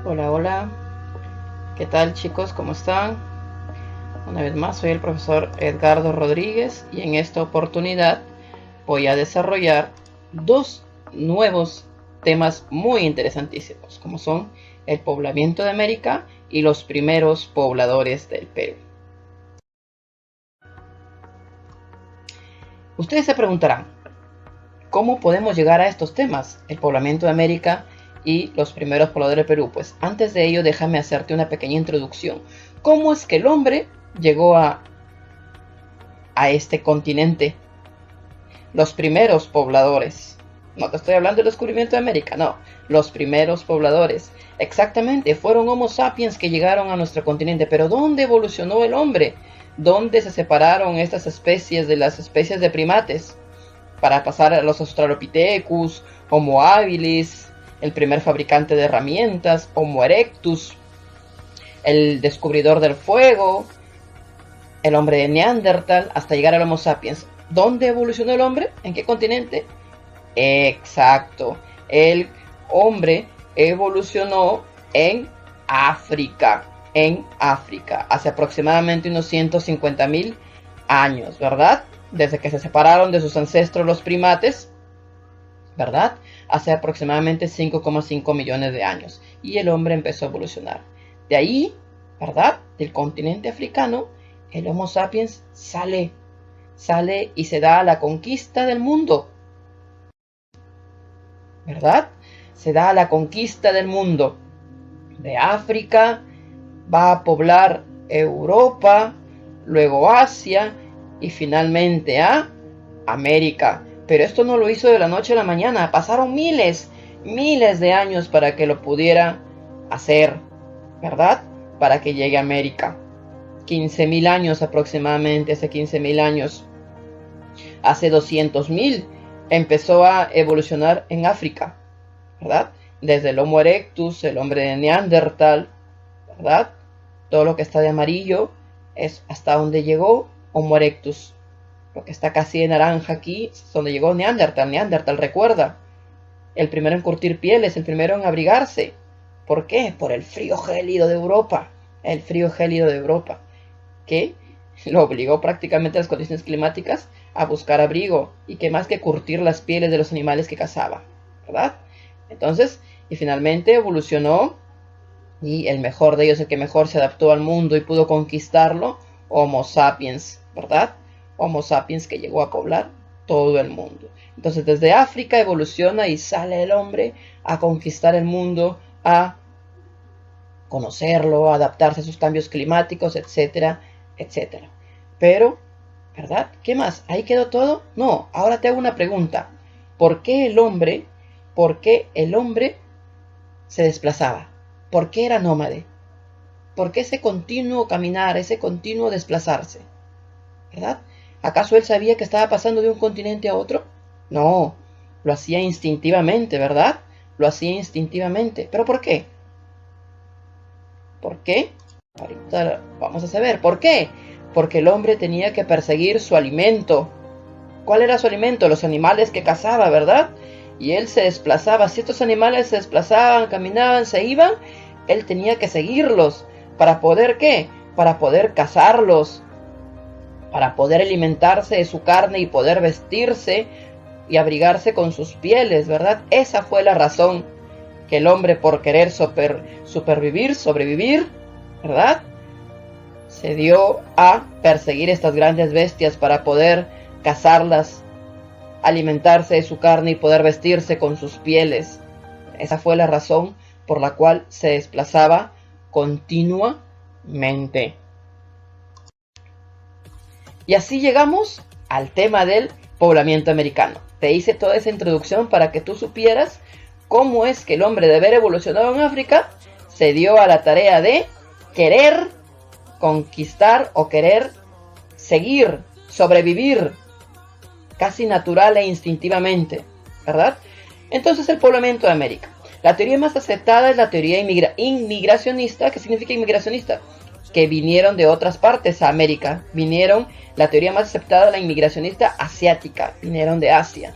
Hola, hola. ¿Qué tal, chicos? ¿Cómo están? Una vez más, soy el profesor Edgardo Rodríguez y en esta oportunidad voy a desarrollar dos nuevos temas muy interesantísimos, como son el poblamiento de América y los primeros pobladores del Perú. Ustedes se preguntarán, ¿cómo podemos llegar a estos temas? El poblamiento de América y los primeros pobladores del Perú. Pues antes de ello, déjame hacerte una pequeña introducción. ¿Cómo es que el hombre llegó a este continente? Los primeros pobladores. No te estoy hablando del descubrimiento de América, no. Los primeros pobladores. Exactamente, fueron Homo sapiens que llegaron a nuestro continente. Pero ¿dónde evolucionó el hombre? ¿Dónde se separaron estas especies de las especies de primates? Para pasar a los Australopithecus, Homo habilis, el primer fabricante de herramientas, Homo erectus, el descubridor del fuego, el hombre de Neandertal, hasta llegar al Homo sapiens. ¿Dónde evolucionó el hombre? ¿En qué continente? Exacto, el hombre evolucionó en África, hace aproximadamente unos 150.000 años, ¿verdad? Desde que se separaron de sus ancestros los primates, ¿verdad? Hace aproximadamente 5,5 millones de años. Y el hombre empezó a evolucionar. De ahí, ¿verdad? Del continente africano, el Homo sapiens sale y se da a la conquista del mundo, ¿verdad? Se da a la conquista del mundo. De África va a poblar Europa, luego Asia y finalmente a América. Pero esto no lo hizo de la noche a la mañana. Pasaron miles de años para que lo pudiera hacer, ¿verdad? Para que llegue a América. 15.000 años aproximadamente, hace 15.000 años. Hace 200.000 empezó a evolucionar en África, ¿verdad? Desde el Homo erectus, el hombre de Neandertal, ¿verdad? Todo lo que está de amarillo es hasta donde llegó Homo erectus. Lo que está casi de naranja aquí es donde llegó Neandertal. Neandertal, recuerda, el primero en curtir pieles, el primero en abrigarse. ¿Por qué? Por el frío gélido de Europa. El frío gélido de Europa, que lo obligó prácticamente a las condiciones climáticas a buscar abrigo y que más que curtir las pieles de los animales que cazaba, ¿verdad? Entonces, y finalmente evolucionó, y el mejor de ellos, el que mejor se adaptó al mundo y pudo conquistarlo, Homo sapiens, ¿verdad? Homo sapiens que llegó a poblar todo el mundo. Entonces desde África evoluciona y sale el hombre a conquistar el mundo, a conocerlo, a adaptarse a sus cambios climáticos, etcétera, etcétera. Pero, ¿verdad? ¿Qué más? ¿Ahí quedó todo? No, ahora te hago una pregunta. ¿Por qué el hombre se desplazaba? ¿Por qué era nómade? ¿Por qué ese continuo caminar, ese continuo desplazarse? ¿Verdad? ¿Acaso él sabía que estaba pasando de un continente a otro? No, lo hacía instintivamente, ¿verdad? Lo hacía instintivamente. ¿Pero por qué? ¿Por qué? Ahorita vamos a saber. ¿Por qué? Porque el hombre tenía que perseguir su alimento. ¿Cuál era su alimento? Los animales que cazaba, ¿verdad? Y él se desplazaba. Si estos animales se desplazaban, caminaban, se iban, él tenía que seguirlos. ¿Para poder qué? Para poder cazarlos, para poder alimentarse de su carne y poder vestirse y abrigarse con sus pieles, ¿verdad? Esa fue la razón que el hombre, por querer sobrevivir, ¿verdad? Se dio a perseguir estas grandes bestias para poder cazarlas, alimentarse de su carne y poder vestirse con sus pieles. Esa fue la razón por la cual se desplazaba continuamente. Y así llegamos al tema del poblamiento americano. Te hice toda esa introducción para que tú supieras cómo es que el hombre, de haber evolucionado en África, se dio a la tarea de querer conquistar o querer seguir, sobrevivir, casi natural e instintivamente, ¿verdad? Entonces, el poblamiento de América. La teoría más aceptada es la teoría inmigracionista. ¿Qué significa inmigracionista? Que vinieron de otras partes a América. La teoría más aceptada, la inmigracionista asiática. Vinieron de Asia,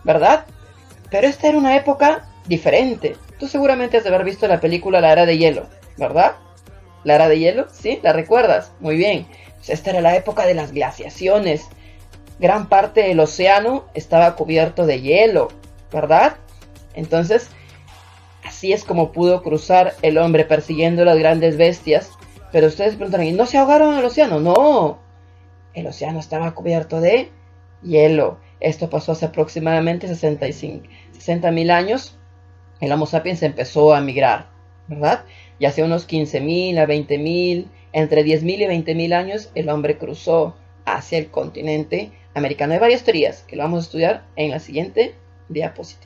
¿verdad? Pero esta era una época diferente. Tú seguramente has de haber visto la película La Era de Hielo, ¿verdad? ¿La Era de Hielo? ¿Sí? ¿La recuerdas? Muy bien. Pues esta era la época de las glaciaciones. Gran parte del océano estaba cubierto de hielo, ¿verdad? Entonces, así es como pudo cruzar el hombre persiguiendo las grandes bestias. Pero ustedes preguntarán, ¿y no se ahogaron en el océano? No, el océano estaba cubierto de hielo. Esto pasó hace aproximadamente 60.000 años. El Homo sapiens empezó a migrar, ¿verdad? Y hace unos 15.000 a 20.000, entre 10.000 y 20.000 años, el hombre cruzó hacia el continente americano. Hay varias teorías que lo vamos a estudiar en la siguiente diapositiva.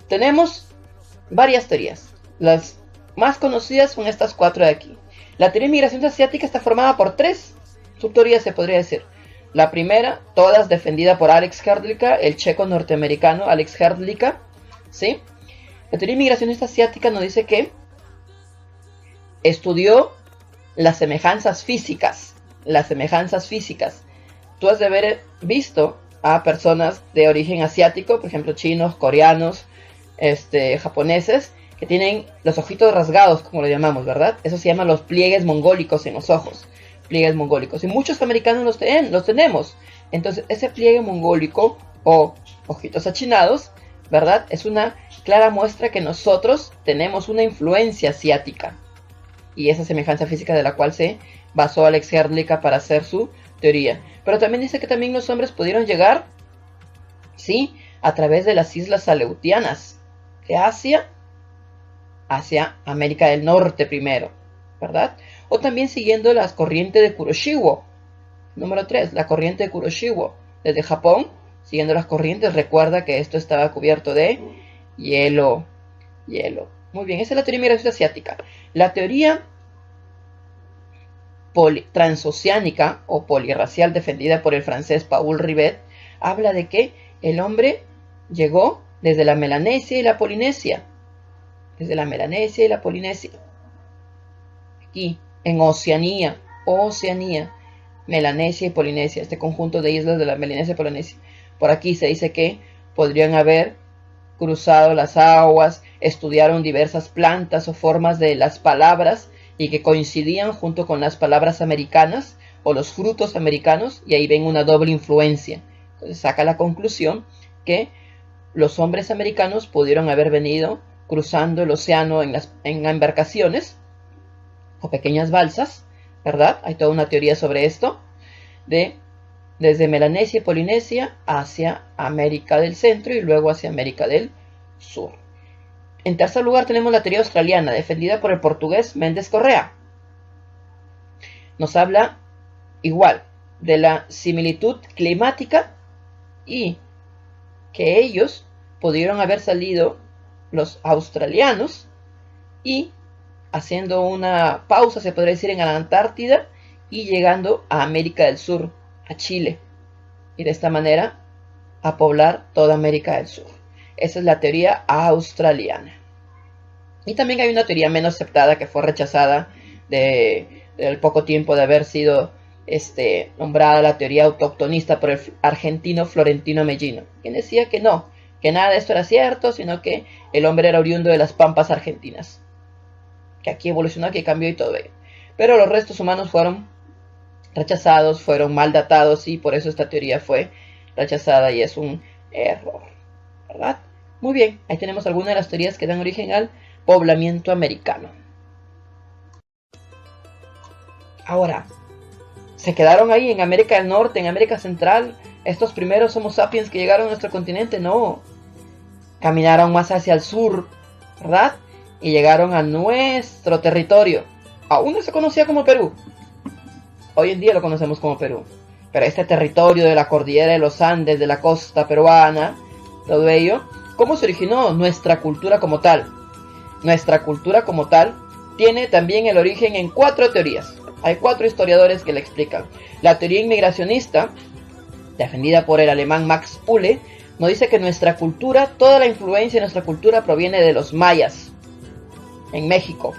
Tenemos varias teorías. Las más conocidas son estas 4 de aquí. La teoría de migración asiática está formada por 3 subteorías, se podría decir. La primera, todas defendida por Alex Hrdlicka, el checo norteamericano Alex Hrdlicka, ¿sí? La teoría de migración asiática nos dice que estudió las semejanzas físicas. Tú has de haber visto a personas de origen asiático, por ejemplo chinos, coreanos, japoneses, que tienen los ojitos rasgados, como lo llamamos, ¿verdad? Eso se llama los pliegues mongólicos en los ojos. Pliegues mongólicos. Y muchos americanos los tenemos. Entonces, ese pliegue mongólico o ojitos achinados, ¿verdad? Es una clara muestra que nosotros tenemos una influencia asiática. Y esa semejanza física de la cual se basó Alex Hrdlicka para hacer su teoría. Pero también dice que también los hombres pudieron llegar, ¿sí?, a través de las islas aleutianas de Asia hacia América del Norte primero, ¿verdad? O también siguiendo las corrientes de Kuroshiwo. Número 3, la corriente de Kuroshiwo. Desde Japón, siguiendo las corrientes, recuerda que esto estaba cubierto de hielo. Muy bien, esa es la teoría de migración asiática. La teoría transoceánica o polirracial defendida por el francés Paul Rivet habla de que el hombre llegó desde la Melanesia y la Polinesia. Aquí, en Oceanía, Melanesia y Polinesia, este conjunto de islas de la Melanesia y Polinesia. Por aquí se dice que podrían haber cruzado las aguas, estudiaron diversas plantas o formas de las palabras y que coincidían junto con las palabras americanas o los frutos americanos, y ahí ven una doble influencia. Entonces saca la conclusión que los hombres americanos pudieron haber venido cruzando el océano en embarcaciones o pequeñas balsas, ¿verdad? Hay toda una teoría sobre esto, desde Melanesia y Polinesia hacia América del Centro y luego hacia América del Sur. En tercer lugar tenemos la teoría australiana, defendida por el portugués Méndez Correa. Nos habla igual de la similitud climática y que ellos pudieron haber salido, los australianos, y haciendo una pausa, se podría decir, en la Antártida y llegando a América del Sur, a Chile, y de esta manera a poblar toda América del Sur. Esa es la teoría australiana. Y también hay una teoría menos aceptada que fue rechazada del poco tiempo de haber sido nombrada la teoría autoctonista por el argentino Florentino Mellino, quien decía que no, que nada de esto era cierto, sino que el hombre era oriundo de las pampas argentinas, que aquí evolucionó, que cambió y todo ello. Pero los restos humanos fueron rechazados, fueron mal datados, y por eso esta teoría fue rechazada y es un error, ¿verdad? Muy bien, ahí tenemos algunas de las teorías que dan origen al poblamiento americano. Ahora, ¿se quedaron ahí en América del Norte, en América Central, estos primeros Homo sapiens que llegaron a nuestro continente? No, caminaron más hacia el sur, ¿verdad? Y llegaron a nuestro territorio. Aún no se conocía como Perú. Hoy en día lo conocemos como Perú. Pero este territorio de la cordillera de los Andes, de la costa peruana, todo ello, ¿cómo se originó nuestra cultura como tal? Nuestra cultura como tal tiene también el origen en 4 teorías. Hay 4 historiadores que la explican. La teoría inmigracionista, defendida por el alemán Max Uhle, nos dice que nuestra cultura, toda la influencia de nuestra cultura proviene de los mayas, en México,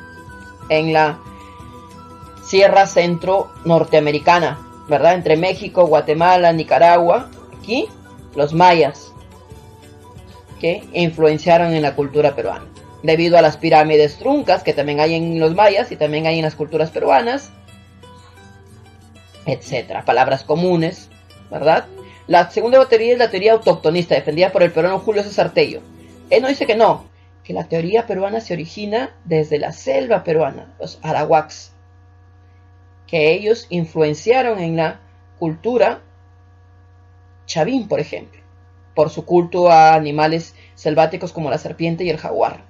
en la Sierra Centro Norteamericana, ¿verdad? Entre México, Guatemala, Nicaragua, aquí, los mayas. que influenciaron en la cultura peruana, debido a las pirámides truncas que también hay en los mayas y también hay en las culturas peruanas, etcétera. Palabras comunes, ¿verdad? La segunda teoría es la teoría autoctonista, defendida por el peruano Julio César Tello. Él no dice que no, que la teoría peruana se origina desde la selva peruana, los arawaks, que ellos influenciaron en la cultura chavín, por ejemplo, por su culto a animales selváticos como la serpiente y el jaguar.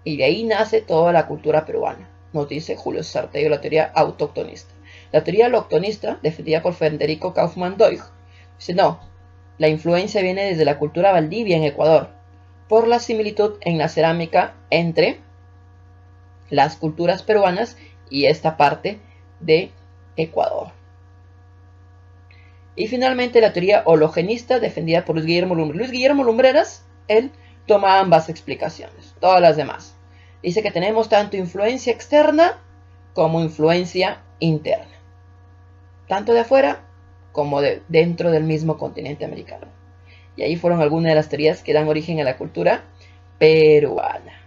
Y de ahí nace toda la cultura peruana, nos dice Julio César Tello, la teoría autoctonista. La teoría allochtonista, defendida por Federico Kaufmann Doig, dice no, la influencia viene desde la cultura valdivia en Ecuador, por la similitud en la cerámica entre las culturas peruanas y esta parte de Ecuador. Y finalmente la teoría hologenista, defendida por Luis Guillermo Lumbreras. Luis Guillermo Lumbreras, él toma ambas explicaciones, todas las demás. Dice que tenemos tanto influencia externa como influencia interna, tanto de afuera como de dentro del mismo continente americano. Y ahí fueron algunas de las teorías que dan origen a la cultura peruana.